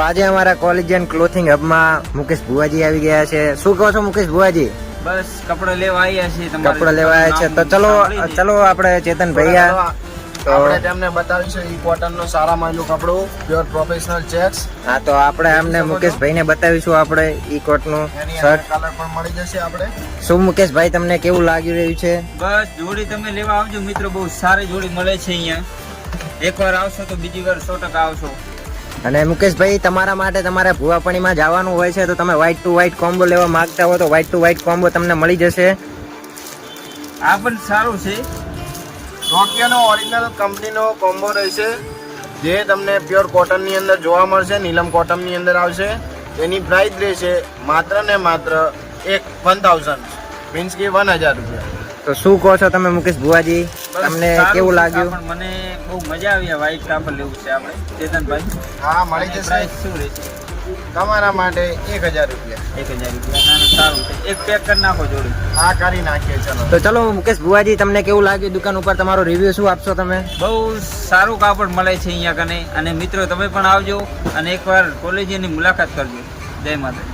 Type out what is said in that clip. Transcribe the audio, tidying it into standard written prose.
આજે અમારા collegian clothing હબમાં Mukesh ભુવાજી આવી ગયા છે. શું કહો છો મુકેશ ભુવાજી? બસ કપડા લેવા આવ્યા છીએ. કપડા લેવા આવ્યા છે તો ચલો આપણે ચેતન ભૈયા આપણે તેમને બતાવીશું ઈ કોટન નો સારા માયલું કપડું પ્યોર પ્રોફેશનલ ચેક્સ. હા તો આપણે અમને મુકેશભાઈ ને બતાવીશું આપણે ઈ કોટ નું શર્ટ. કલર પણ મળી જશે આપણે. શું મુકેશભાઈ તમને કેવું લાગી રહ્યું છે? બસ જોડી તમે લેવા આવજો મિત્રો, બહુ સારી જોડી મળે છે અહીંયા. એકવાર આવશો તો બીજી વાર 100% આવશો. અને મુકેશભાઈ તમારા માટે તમારે ભુવાપણીમાં જવાનું હોય છે તો તમે વ્હાઈટ ટુ વ્હાઈટ કોમ્બો લેવા માંગતા હો તો વ્હાઈટ ટુ વ્હાઈટ કોમ્બો તમને મળી જશે. આ પણ સારું છે. નોકિયાનો ઓરિજિનલ કંપનીનો કોમ્બો રહેશે જે તમને પ્યોર કોટન ની અંદર જોવા મળશે. નીલમ કોટન ની અંદર આવશે. તેની પ્રાઇસ રહેશે માત્ર ને માત્ર 1000 મીન્સ કે 1000 રૂપિયા. તો શું કહો છો તમે મુકેશ ભુવાજી? તમને કેવું લાગ્યું? પણ મને બહુ મજા આવી. વ્હાઈટ કાપડ લેવું છે આપણે ચેતનભાઈ. હા મળી જશે. પ્રાઇસ શું રહેશે તમારા માટે 1000 રૂપિયા. 1000 રૂપિયા. સારું છે. એક પેક કરી નાખો જોડી. હા કરી નાખીએ. ચલો તો ચલો મુકેશ ભુવાજી તમને કેવું લાગ્યું દુકાન ઉપર? તમારો રિવ્યુ શું આપશો તમે? બહુ સારું કાપડ મળે છે અહીંયા કને. અને મિત્રો તમે પણ આવજો અને એકવાર કોલેજની મુલાકાત કરજો. જય માતા.